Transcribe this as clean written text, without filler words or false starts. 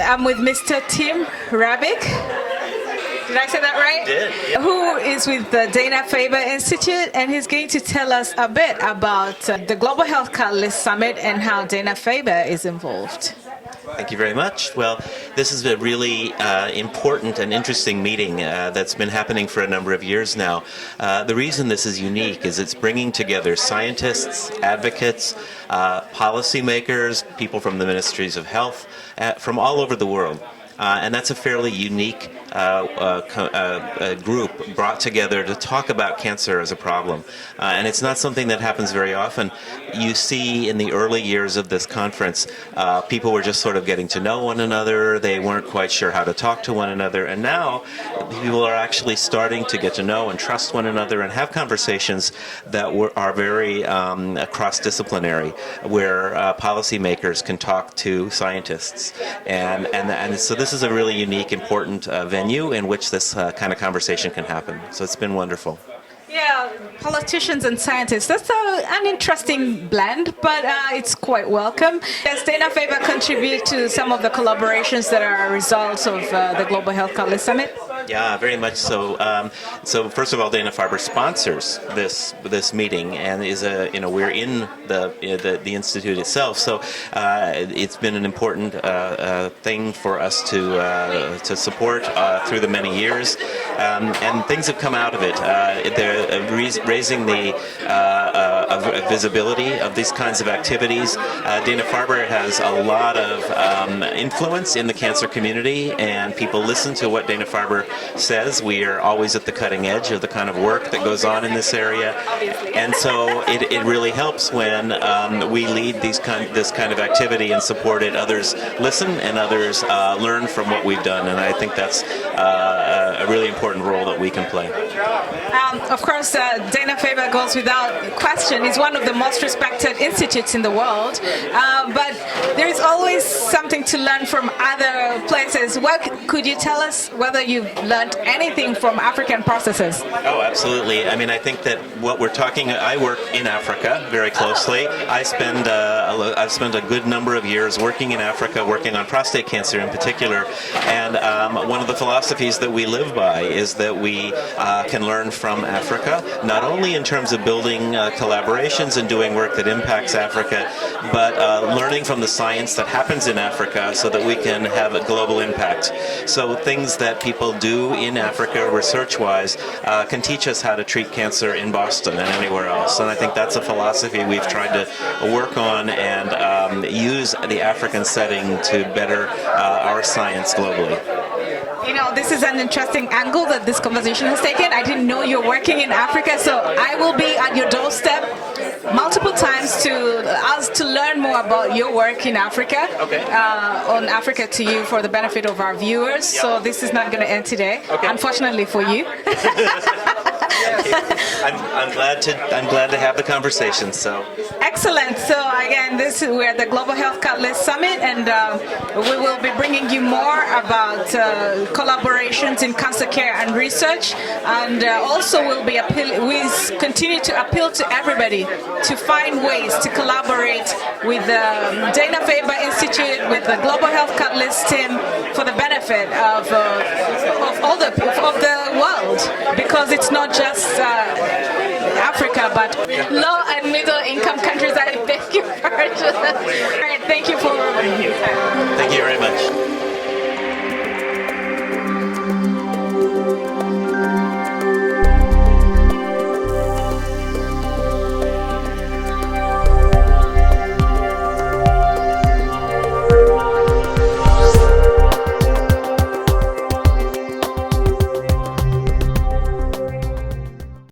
I'm with Mr. Tim Rebbeck. Did I say that right? You did. Yeah. Who is with the Dana-Farber Institute, and he's going to tell us a bit about the Global Health Catalyst Summit and how Dana-Farber is involved. Thank you very much. Well, this is a really important and interesting meeting that's been happening for a number of years now. The reason this is unique is it's bringing together scientists, advocates, policymakers, people from the ministries of health, from all over the world. And that's a fairly unique group brought together to talk about cancer as a problem. And it's not something that happens very often. You see in the early years of this conference, people were just sort of getting to know one another. They weren't quite sure how to talk to one another. And now people are actually starting to get to know and trust one another and have conversations that are very cross-disciplinary, where policymakers can talk to scientists. And so this is a really unique, important venue in which this kind of conversation can happen. So it's been wonderful. Yeah, politicians and scientists. That's an interesting blend, but it's quite welcome. Does Dana-Farber contribute to some of the collaborations that are results of the Global Health Catalyst Summit? Yeah, very much so. So first of all, Dana-Farber sponsors this meeting, and we're in the institute itself. So it's been an important thing for us to support through the many years, and things have come out of it. They're raising the visibility of these kinds of activities. Dana-Farber has a lot of influence in the cancer community, and people listen to what Dana-Farber says. We are always at the cutting edge of the kind of work that goes on in this area, and so it really helps when we lead this kind of activity and support it. Others listen and others learn from what we've done, and I think that's a really important role that we can play. Of course, Dana-Farber goes without question. It's one of the most respected institutes in the world, but there's always something to learn from other places. What could you tell us whether you've learned anything from African processes? Oh, absolutely. I mean, I think that what we're talking, I work in Africa very closely. I've spent a good number of years working in Africa, working on prostate cancer in particular, and one of the philosophies that we live by is that we can learn from Africa, not only in terms of building collaborations and doing work that impacts Africa, but learning from the science that happens in Africa so that we can have a global impact. So things that people do in Africa research-wise can teach us how to treat cancer in Boston and anywhere else. And I think that's a philosophy we've tried to work on and use the African setting to better our science globally. You know, this is an interesting angle that this conversation has taken. I didn't know you're working in Africa, so I will be at your doorstep multiple times to learn more about your work in Africa, okay. On Africa2U for the benefit of our viewers. Yep. So this is not going to end today, okay. Unfortunately for you. I'm glad to have the conversation. So excellent. So again, we're at the Global Health Catalyst Summit, and we will be bringing you more about collaborations in cancer care and research, and also we continue to appeal to everybody to find ways to collaborate with the Dana-Farber Institute, with the Global Health Catalyst team for the benefit of the world, because it's not just Africa, but low and middle income countries. I thank you for just. All right, thank you for. Thank you very much.